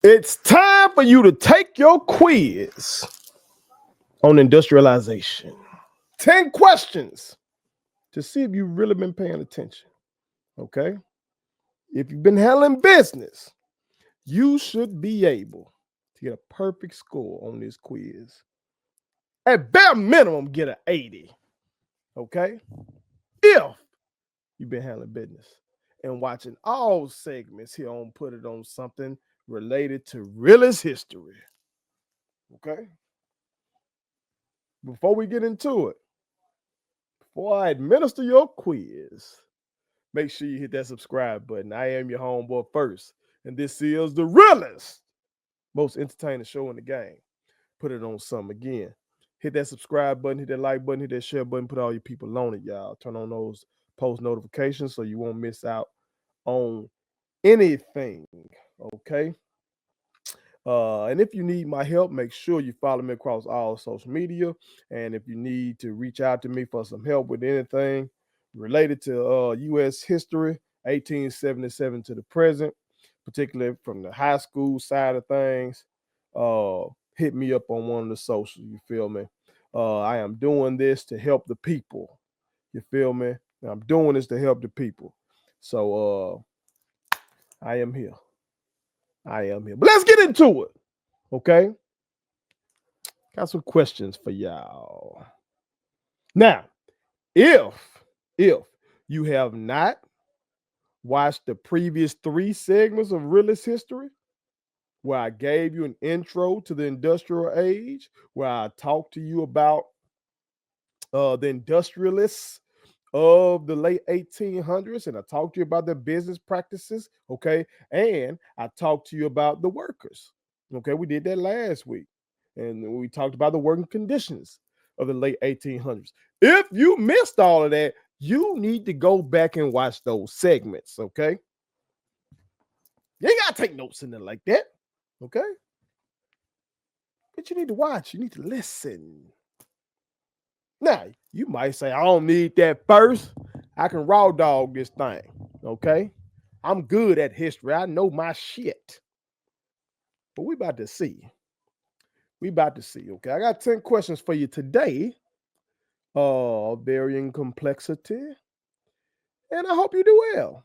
It's time for you to take your quiz on industrialization. 10 questions to see if you've really been paying attention. Okay? If you've been handling business, you should be able to get a perfect score on this quiz. At bare minimum, get an 80. Okay? If you've been handling business and watching all segments here on Put It On Something related to realist history. Okay? Before we get into it, before I administer your quiz, make sure you hit that subscribe button. I am your homeboy first, and this is the realest, most entertaining show in the game. Put it on something again. Hit that subscribe button, hit that like button, hit that share button, put all your people on it, y'all. Turn on those post notifications so you won't miss out on anything. Okay. And if you need my help, make sure you follow me across all social media. And if you need to reach out to me for some help with anything related to U.S. history, 1877 to the present, particularly from the high school side of things, hit me up on one of the socials. You feel me? I am doing this to help the people. You feel me? I'm doing this to help the people. So I am here. But let's get into it. Okay? Got some questions for y'all. Now, if you have not watched the previous 3 segments of realist history, where I gave you an intro to the industrial age, where I talked to you about the industrialists of the late 1800s, and I talked to you about their business practices, okay? And I talked to you about the workers, okay? We did that last week, and we talked about the working conditions of the late 1800s. If you missed all of that, you need to go back and watch those segments, okay? You ain't got to take notes in there like that, okay? But you need to watch, you need to listen. Now, you might say, I don't need that first. I can raw dog this thing, okay? I'm good at history. I know my shit. But we about to see. Okay? I got 10 questions for you today, varying complexity, and I hope you do well.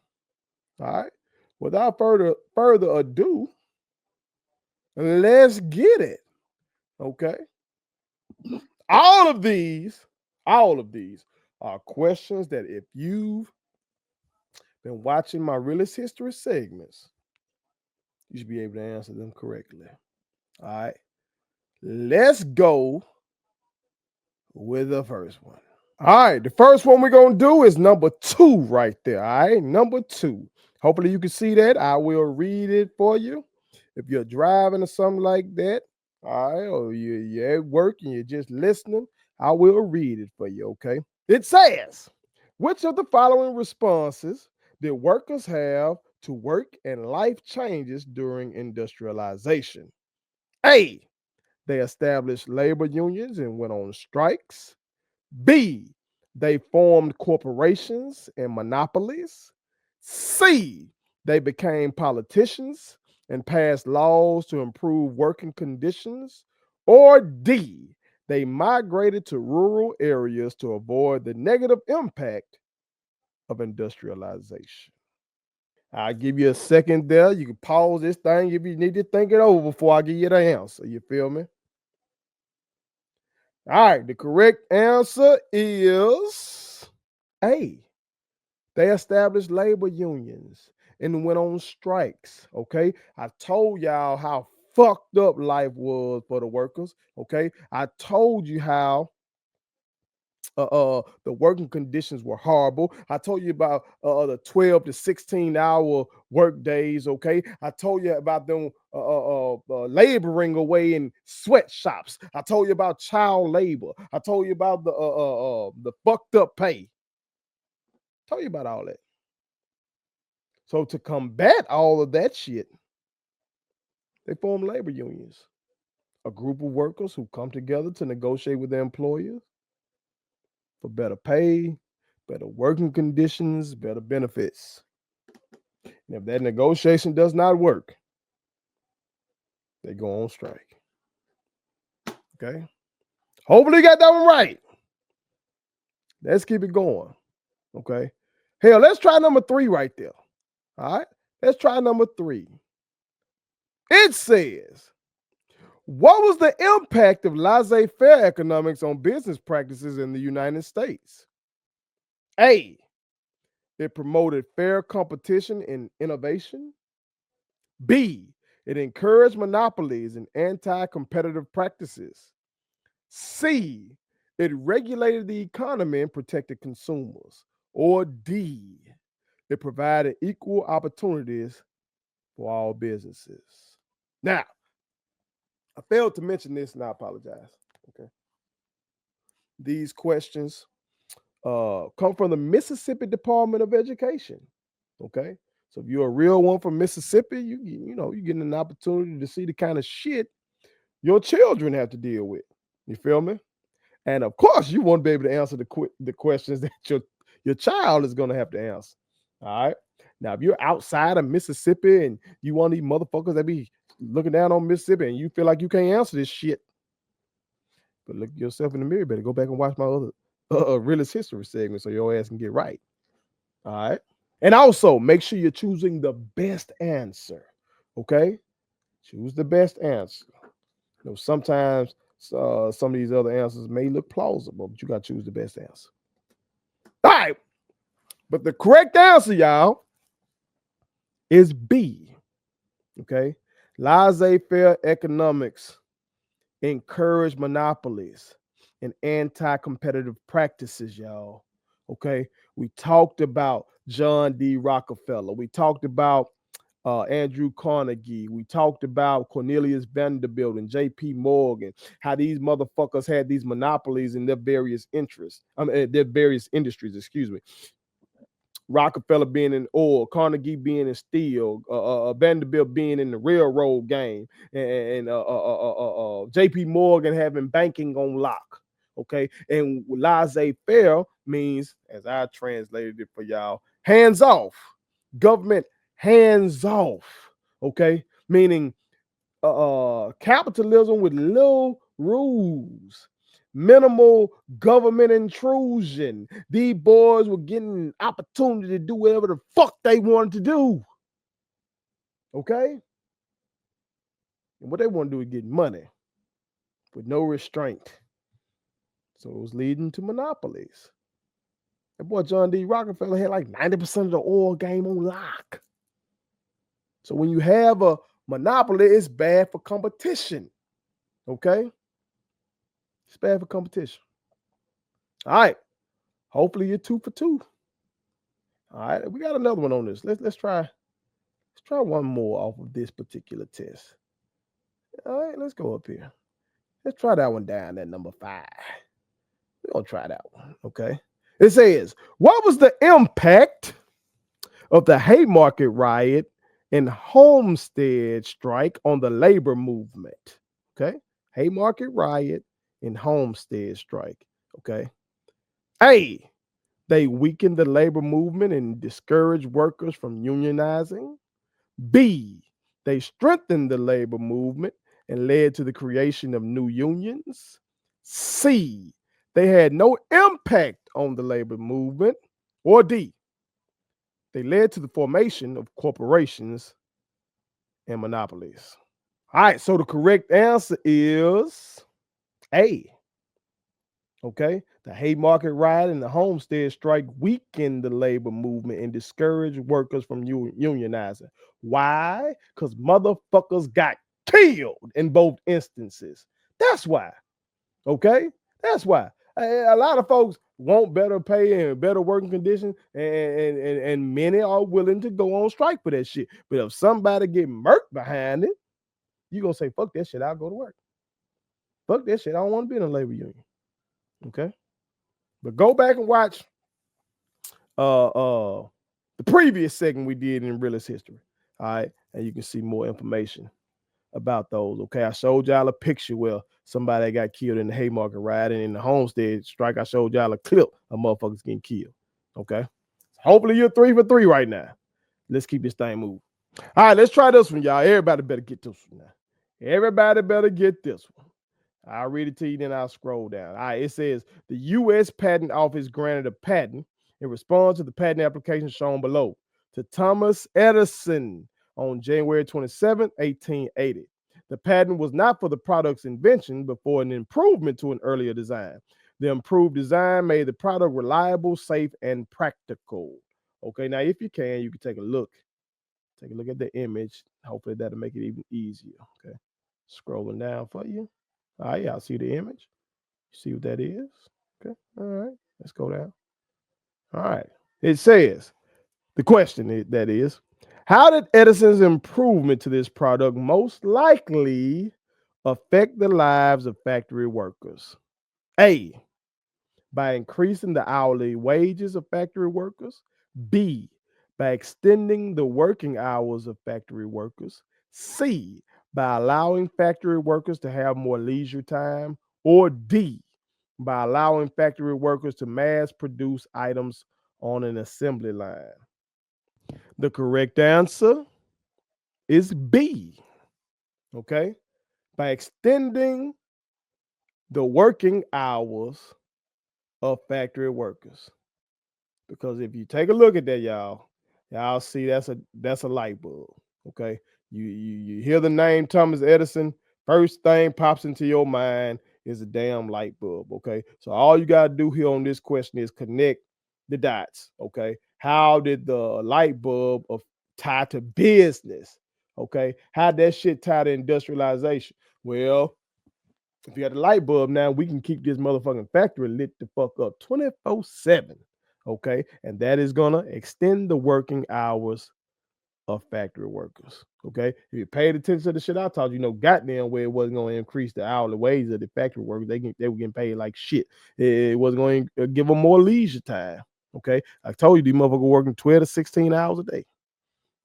All right? Without further ado, let's get it, okay? All of these are questions that if you've been watching my realist history segments, you should be able to answer them correctly. All right. Let's go with the first one. All right. The first one we're going to do is number 2 right there. All right. Number 2. Hopefully you can see that. I will read it for you. If you're driving or something like that, all right, or you're at work and you're just listening, I will read it for you, okay? It says, which of the following responses did workers have to work and life changes during industrialization? A, they established labor unions and went on strikes. B, they formed corporations and monopolies. C, they became politicians and passed laws to improve working conditions. Or D, they migrated to rural areas to avoid the negative impact of industrialization. I'll give you a second there. You can pause this thing if you need to think it over before I give you the answer. You feel me? All right, the correct answer is A. They established labor unions and went on strikes. Okay. I told y'all how fucked up life was for the workers. Okay. I told you how the working conditions were horrible. I told you about the 12 to 16-hour work days. Okay, I told you about them laboring away in sweatshops. I told you about child labor. I told you about the fucked up pay. Told you about all that. So to combat all of that shit, they formed labor unions, a group of workers who come together to negotiate with their employers for better pay, better working conditions, better benefits. And if that negotiation does not work, They go on strike. Okay. Hopefully you got that one right. Let's keep it going. Okay. Hell, let's try number 3 right there. All right. Let's try number 3. It says, what was the impact of laissez-faire economics on business practices in the United States? A, it promoted fair competition and innovation. B, it encouraged monopolies and anti-competitive practices. C, it regulated the economy and protected consumers. Or D, it provided equal opportunities for all businesses. Now, I failed to mention this, and I apologize. Okay. These questions come from the Mississippi Department of Education. Okay. So if you're a real one from Mississippi, you're getting an opportunity to see the kind of shit your children have to deal with. You feel me? And of course, you want to be able to answer the questions that your child is going to have to answer. All right. Now, if you're outside of Mississippi and you want these motherfuckers that be looking down on Mississippi and you feel like you can't answer this shit, but look yourself in the mirror. Better go back and watch my other realist history segment so your ass can get right. All right. And also make sure you're choosing the best answer. Okay. Choose the best answer. Sometimes some of these other answers may look plausible, but you got to choose the best answer. All right. But the correct answer, y'all, is B. Okay. Laissez-faire economics encourage monopolies and anti-competitive practices, y'all. Okay. We talked about John D. Rockefeller. We talked about Andrew Carnegie. We talked about Cornelius Vanderbilt and J.P. Morgan, how these motherfuckers had these monopolies in their various interests. Their various industries, excuse me. Rockefeller being in oil, Carnegie being in steel, Vanderbilt being in the railroad game, and J.P. Morgan having banking on lock. Okay, and laissez-faire means, as I translated it for y'all, hands off. Government hands off. Okay, meaning capitalism with little rules. Minimal government intrusion. These boys were getting an opportunity to do whatever the fuck they wanted to do. Okay? And what they want to do is get money with no restraint. So it was leading to monopolies. That boy John D. Rockefeller had like 90% of the oil game on lock. So when you have a monopoly, it's bad for competition. Okay? It's bad for competition. All right. Hopefully you're 2 for 2. All right. We got another one on this. Let's try one more off of this particular test. All right, let's go up here. Let's try that one down at number 5. We're gonna try that one. Okay. It says, what was the impact of the Haymarket riot and Homestead strike on the labor movement? Okay. Haymarket riot and Homestead strike. Okay. A, they weakened the labor movement and discouraged workers from unionizing. B, they strengthened the labor movement and led to the creation of new unions. C, they had no impact on the labor movement. Or D, they led to the formation of corporations and monopolies. All right, so the correct answer is A. Okay, the Haymarket riot and the Homestead strike weakened the labor movement and discouraged workers from unionizing. Why? Because motherfuckers got killed in both instances. That's why. Okay, that's why. A lot of folks want better pay and better working conditions, and many are willing to go on strike for that shit. But if somebody get murked behind it, you're gonna say, fuck that shit, I'll go to work. Fuck that shit, I don't want to be in a labor union. Okay, but go back and watch the previous segment we did in realist history. All right, and you can see more information about those. Okay, I showed y'all a picture where somebody got killed in the Haymarket riot, and in the Homestead strike, I showed y'all a clip of motherfuckers getting killed. Okay, hopefully you're 3 for 3 right now. Let's keep this thing moving. All right, let's try this one, y'all. Everybody better get this one now. Everybody better get this one. I'll read it to you, then I'll scroll down. All right, it says the U.S. Patent Office granted a patent in response to the patent application shown below to Thomas Edison on January 27, 1880. The patent was not for the product's invention, but for an improvement to an earlier design. The improved design made the product reliable, safe, and practical. Okay, now if you can take a look. Take a look at the image. Hopefully that'll make it even easier. Okay, scrolling down for you. All right, y'all see the image? See what that is? Okay, all right, let's go down. All right, it says, the question that is, how did Edison's improvement to this product most likely affect the lives of factory workers? A, by increasing the hourly wages of factory workers. B, by extending the working hours of factory workers. C, by allowing factory workers to have more leisure time. Or D, by allowing factory workers to mass produce items on an assembly line. The correct answer is B. Okay, by extending the working hours of factory workers. Because if you take a look at that, y'all see that's a light bulb. Okay, you hear the name Thomas Edison, first thing pops into your mind is a damn light bulb. Okay, so all you gotta do here on this question is connect the dots. Okay, how did the light bulb tie to business? Okay, how that shit tie to industrialization? Well, if you got the light bulb now, we can keep this motherfucking factory lit the fuck up 24/7. Okay. And that is gonna extend the working hours of factory workers. Okay. If you paid attention to the shit I taught you, goddamn where it wasn't gonna increase the hourly wages of the factory workers. They were getting paid like shit. It wasn't going to give them more leisure time. Okay. I told you these motherfuckers working 12 to 16 hours a day.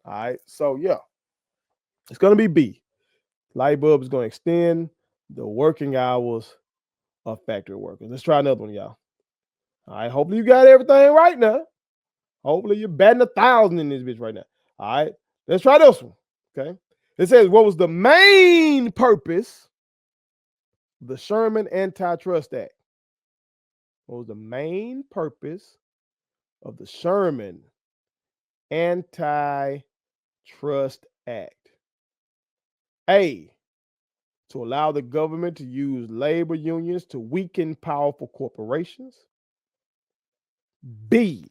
All right. So yeah, it's gonna be B. Light bulb is gonna extend the working hours of factory workers. Let's try another one, y'all. All right. Hopefully you got everything right now. Hopefully you're batting 1,000 in this bitch right now. All right. Let's try this one. Okay. It says, what was the main purpose of the Sherman Antitrust Act? What was the main purpose of the Sherman Antitrust Act? A, to allow the government to use labor unions to weaken powerful corporations. B,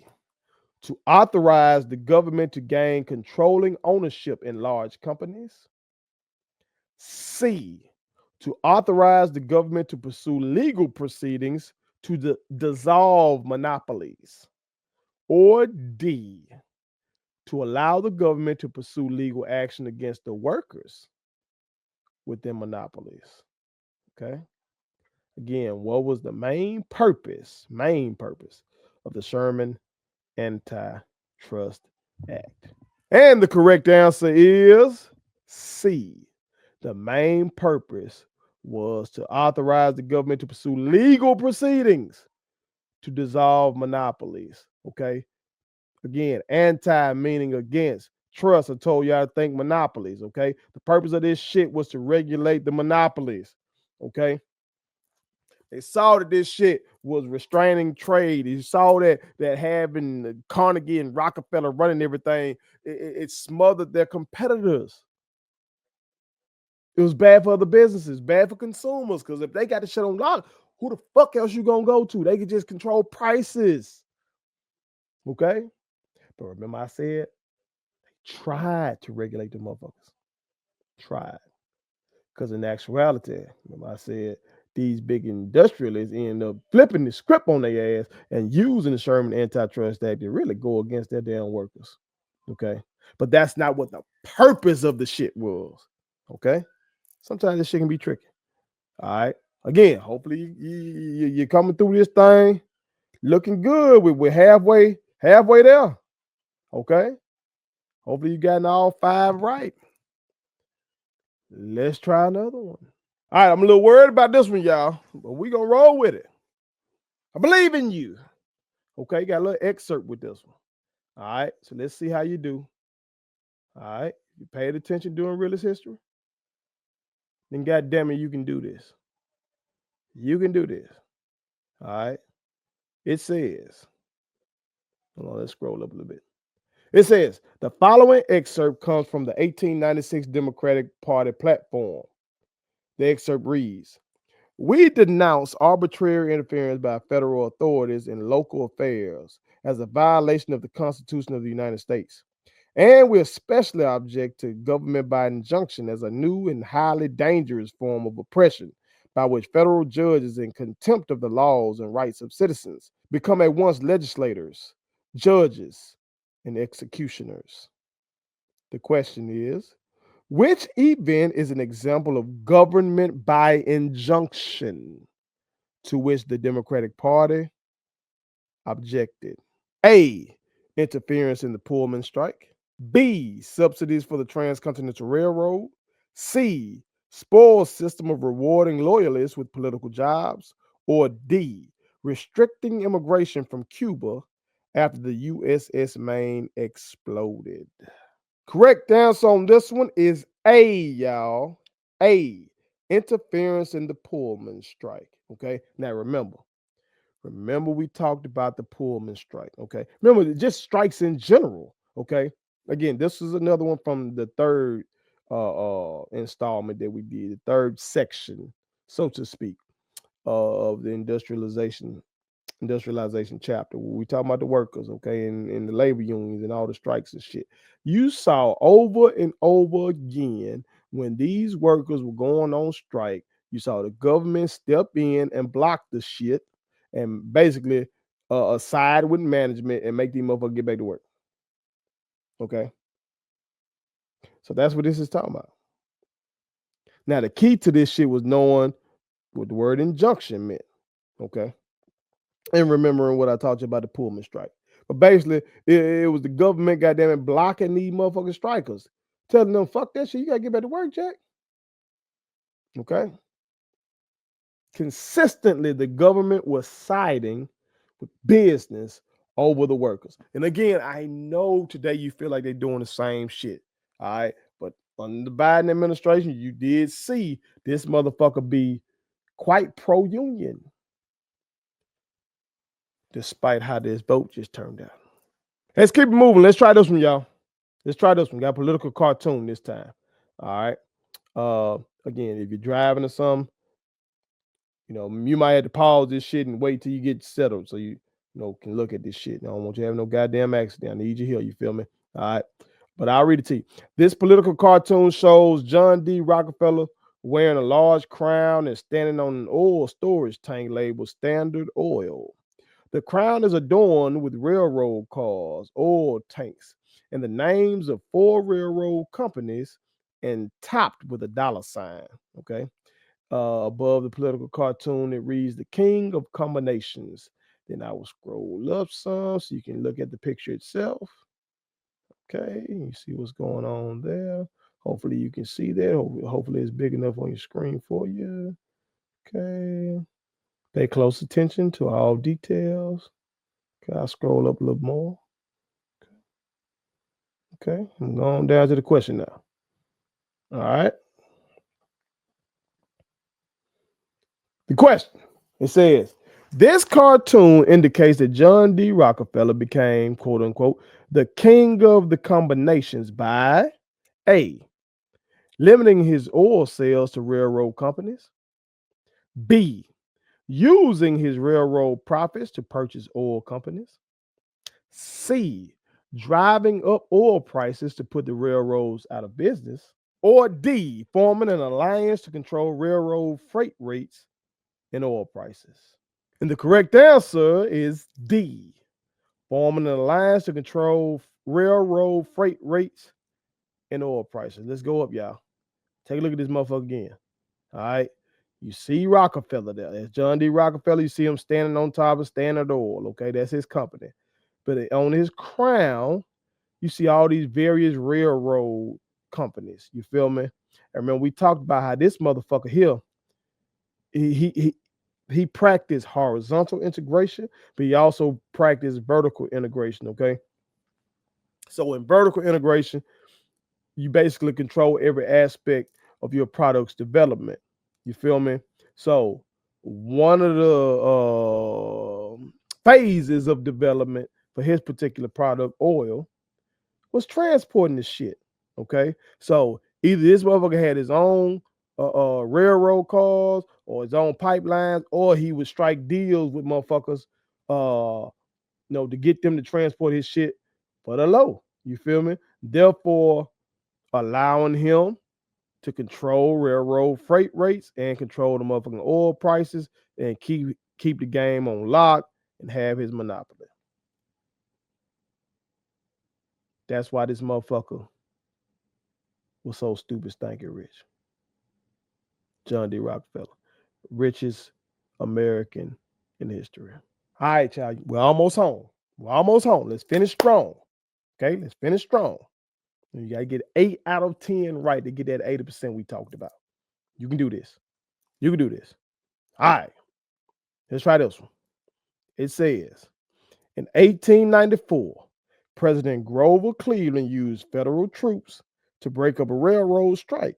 to authorize the government to gain controlling ownership in large companies. C, to authorize the government to pursue legal proceedings to dissolve monopolies. Or D, to allow the government to pursue legal action against the workers within monopolies. Okay. Again, what was the main purpose of the Sherman Antitrust Act? And the correct answer is C. The main purpose was to authorize the government to pursue legal proceedings to dissolve monopolies. Okay. Again, anti meaning against. Trust, I told y'all to think monopolies. Okay. The purpose of this shit was to regulate the monopolies. Okay. They saw that this shit was restraining trade. You saw that having Carnegie and Rockefeller running everything, it smothered their competitors. It was bad for other businesses, bad for consumers, because if they got the shit on lock, who the fuck else you gonna go to? They could just control prices. Okay? But remember I said, they tried to regulate the motherfuckers. Tried. Because in actuality, remember I said, these big industrialists end up flipping the script on their ass and using the Sherman Antitrust Act to really go against their damn workers. Okay? But that's not what the purpose of the shit was. Okay? Sometimes this shit can be tricky. All right. Again, hopefully you're coming through this thing looking good. We're halfway there. Okay. Hopefully you gotten all 5 right. Let's try another one. All right. I'm a little worried about this one, y'all, but we're going to roll with it. I believe in you. Okay. Got a little excerpt with this one. All right. So let's see how you do. All right. You paid attention during realist history? then goddamn it, you can do this. You can do this. All right. It says, hold on, let's scroll up a little bit. It says, the following excerpt comes from the 1896 Democratic Party platform. The excerpt reads, we denounce arbitrary interference by federal authorities in local affairs as a violation of the Constitution of the United States. And we especially object to government by injunction as a new and highly dangerous form of oppression by which federal judges, in contempt of the laws and rights of citizens, become at once legislators, judges, and executioners. The question is, which event is an example of government by injunction to which the Democratic Party objected? A, interference in the Pullman strike. B, subsidies for the Transcontinental Railroad. C, spoiled system of rewarding loyalists with political jobs. Or D, restricting immigration from Cuba after the USS Maine exploded. Correct answer on this one is A, y'all. A, interference in the Pullman strike. Okay, now remember we talked about the Pullman strike. Okay, remember just strikes in general. Okay, again, this is another one from the third installment that we did, the third section, so to speak, of the industrialization chapter where we talk about the workers, okay, and the labor unions and all the strikes and shit. You saw over and over again when these workers were going on strike, you saw the government step in and block the shit and basically side with management and make these motherfuckers get back to work. Okay. So that's what this is talking about. Now, the key to this shit was knowing what the word injunction meant. Okay. And remembering what I taught you about the Pullman strike. But basically, it was the government, goddamn it, blocking these motherfucking strikers, telling them, fuck that shit, you gotta get back to work, Jack. Okay. Consistently, the government was siding with business over the workers. And again, I know today you feel like they're doing the same shit. All right. But under the Biden administration, you did see this motherfucker be quite pro-union, despite how this vote just turned out. Let's keep it moving. Let's try this one, y'all. Let's try this one. Got a political cartoon this time. All right. Again, if you're driving or something, you might have to pause this shit and wait till you get settled so you can look at this shit. I don't want you to have no goddamn accident. I need you here. You feel me? All right. But I'll read it to you. This political cartoon shows John D. Rockefeller wearing a large crown and standing on an oil storage tank labeled Standard Oil. The crown is adorned with railroad cars, oil tanks, and the names of 4 railroad companies and topped with a dollar sign. Okay. Above the political cartoon, it reads the King of Combinations. Then I will scroll up some so you can look at the picture itself. Okay, you see what's going on there. Hopefully you can see that. Hopefully it's big enough on your screen for you. Okay. Pay close attention to all details. Okay, I'll scroll up a little more. Okay, I'm going down to the question now. All right. The question, it says, this cartoon indicates that John D. Rockefeller became, quote unquote, the king of the combinations by A, limiting his oil sales to railroad companies, B, using his railroad profits to purchase oil companies, C, driving up oil prices to put the railroads out of business, or D, forming an alliance to control railroad freight rates and oil prices. And the correct answer is D, forming an alliance to control railroad freight rates and oil prices. Let's go up, y'all. Take a look at this motherfucker again. All right. You see Rockefeller there. That's John D. Rockefeller. You see him standing on top of Standard Oil. Okay. That's his company. But on his crown, you see all these various railroad companies. You feel me? I remember we talked about how this motherfucker here, he practiced horizontal integration, but he also practiced vertical integration. Okay. So in vertical integration, you basically control every aspect of your product's development. You feel me? So one of the phases of development for his particular product, oil, was transporting this shit. Okay, so either this motherfucker had his own railroad cars or his own pipelines, or he would strike deals with motherfuckers, to get them to transport his shit for the low. You feel me? Therefore, allowing him to control railroad freight rates and control the motherfucking oil prices and keep the game on lock and have his monopoly. That's why this motherfucker was so stupid, stinking rich. John D. Rockefeller, richest American in history. All right, y'all. We're almost home. We're almost home. Let's finish strong. Okay, let's finish strong. You got to get 8 out of 10 right to get that 80% we talked about. You can do this. You can do this. All right. Let's try this one. It says, in 1894, President Grover Cleveland used federal troops to break up a railroad strike.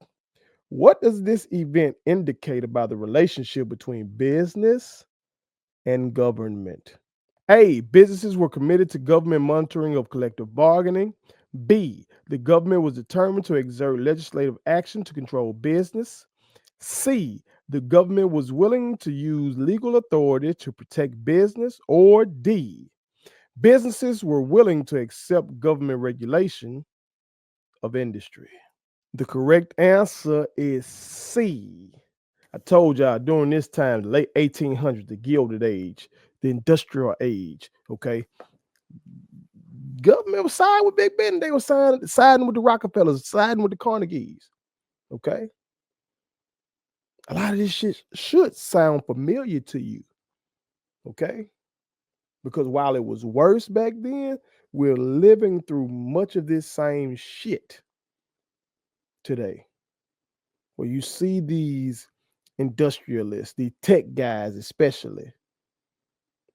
What does this event indicate about the relationship between business and government? A, businesses were committed to government monitoring of collective bargaining. B, the government was determined to exert legislative action to control business. C, the government was willing to use legal authority to protect business. Or D, businesses were willing to accept government regulation of industry. The correct answer is C. I told y'all during this time, the late 1800s, the Gilded Age, the Industrial Age, okay? Government was siding with Big Ben. They were siding with the Rockefellers, siding with the Carnegies, okay? A lot of this shit should sound familiar to you, okay? Because while it was worse back then, we're living through much of this same shit today. Where you see these industrialists, these tech guys especially,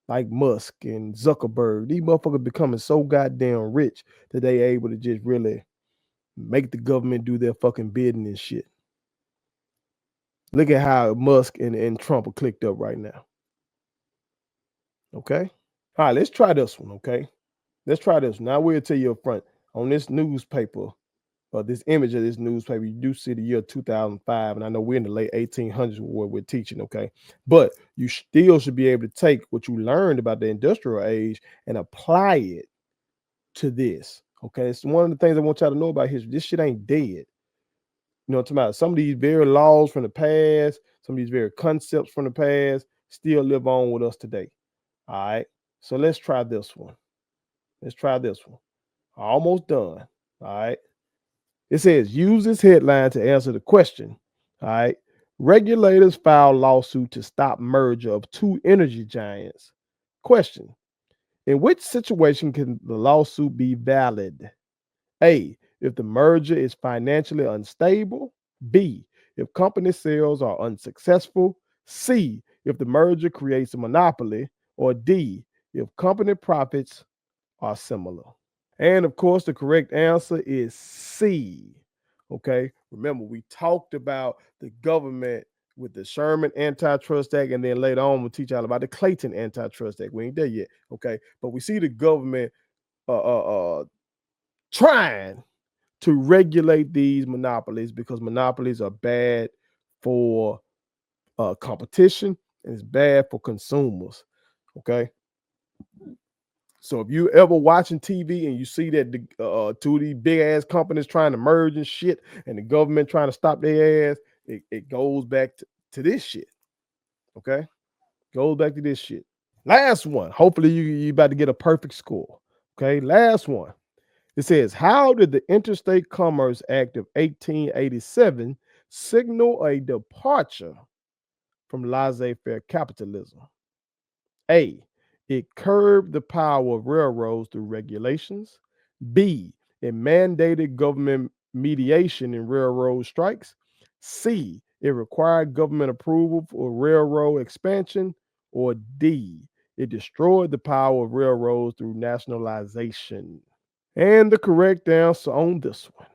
like Musk and Zuckerberg, these motherfuckers becoming so goddamn rich that they able to just really make the government do their fucking bidding and shit. Look at how Musk and Trump are clicked up right now. Okay? All right, let's try this one, okay? Let's try this. Now we'll tell you up front on this newspaper, or this image of this newspaper, you do see the year 2005, and I know we're in the late 1800s where we're teaching, okay? But you still should be able to take what you learned about the industrial age and apply it to this, okay? It's one of the things I want y'all to know about history. This shit ain't dead. You know what I'm talking about? Some of these very laws from the past, some of these very concepts from the past still live on with us today, all right? So let's try this one. Let's try this one. Almost done, all right? It says, use this headline to answer the question. All right. Regulators file lawsuit to stop merger of two energy giants. Question. In which situation can the lawsuit be valid? A, if the merger is financially unstable. B, if company sales are unsuccessful. C, if the merger creates a monopoly. Or D, if company profits are similar. And of course, the correct answer is C. Okay. Remember, we talked about the government with the Sherman Antitrust Act, and then later on, we'll teach y'all about the Clayton Antitrust Act. We ain't there yet. Okay. But we see the government trying to regulate these monopolies because monopolies are bad for competition and it's bad for consumers. Okay. So if you ever watching TV and you see that two of these big ass companies trying to merge and shit, and the government trying to stop their ass, it goes back to this shit. Okay, goes back to this shit. Last one. Hopefully you about to get a perfect score. Okay, last one. It says, how did the Interstate Commerce Act of 1887 signal a departure from laissez-faire capitalism? A, it curbed the power of railroads through regulations. B, it mandated government mediation in railroad strikes. C, it required government approval for railroad expansion. Or D, it destroyed the power of railroads through nationalization. And the correct answer on this one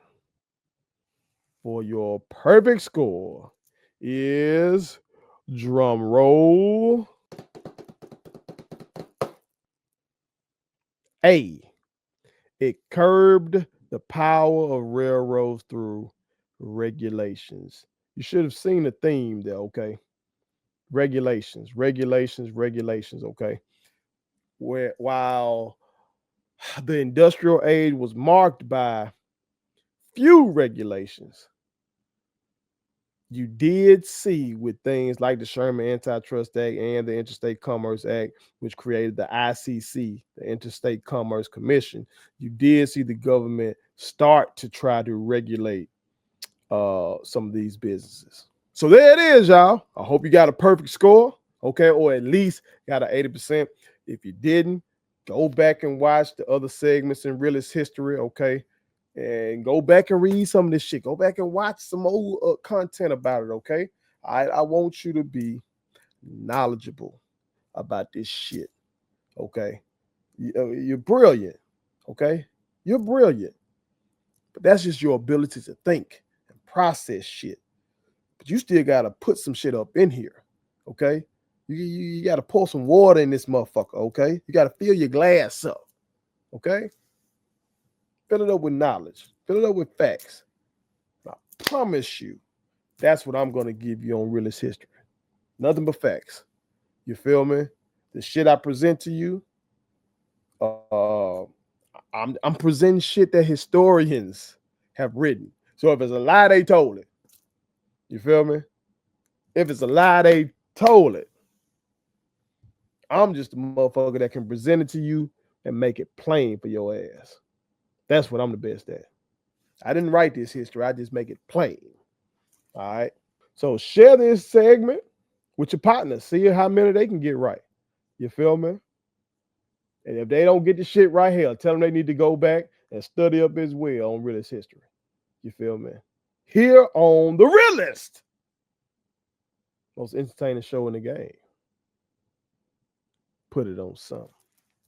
for your perfect score is, drum roll, A. It curbed the power of railroads through regulations. You should have seen the theme there, okay? Regulations, regulations, regulations, okay? While the industrial age was marked by few regulations, you did see with things like the Sherman Antitrust Act and the Interstate Commerce Act, which created the ICC, the Interstate Commerce Commission, you did see the government start to try to regulate some of these businesses. So there it is, y'all. I hope you got a perfect score, okay, or at least got an 80%. If you didn't, go back and watch the other segments in Realist History, okay, and go back and read some of this shit. Go back and watch some old content about it, okay? I want you to be knowledgeable about this shit, okay? You're brilliant, okay? You're brilliant, but that's just your ability to think and process shit. But you still got to put some shit up in here, okay? You got to pour some water in this motherfucker, okay? You got to fill your glass up, okay? Fill it up with knowledge. Fill it up with facts. I promise you, that's what I'm going to give you on Realist History. Nothing but facts. You feel me? The shit I present to you, I'm presenting shit that historians have written. So if it's a lie, they told it. You feel me? If it's a lie, they told it. I'm just a motherfucker that can present it to you and make it plain for your ass. That's what I'm the best at. I didn't write this history. I just make it plain. All right. So share this segment with your partners. See how many they can get right. You feel me? And if they don't get the shit right here, tell them they need to go back and study up as well on Realist History. You feel me? Here on The Realest, most entertaining show in the game. Put it on something.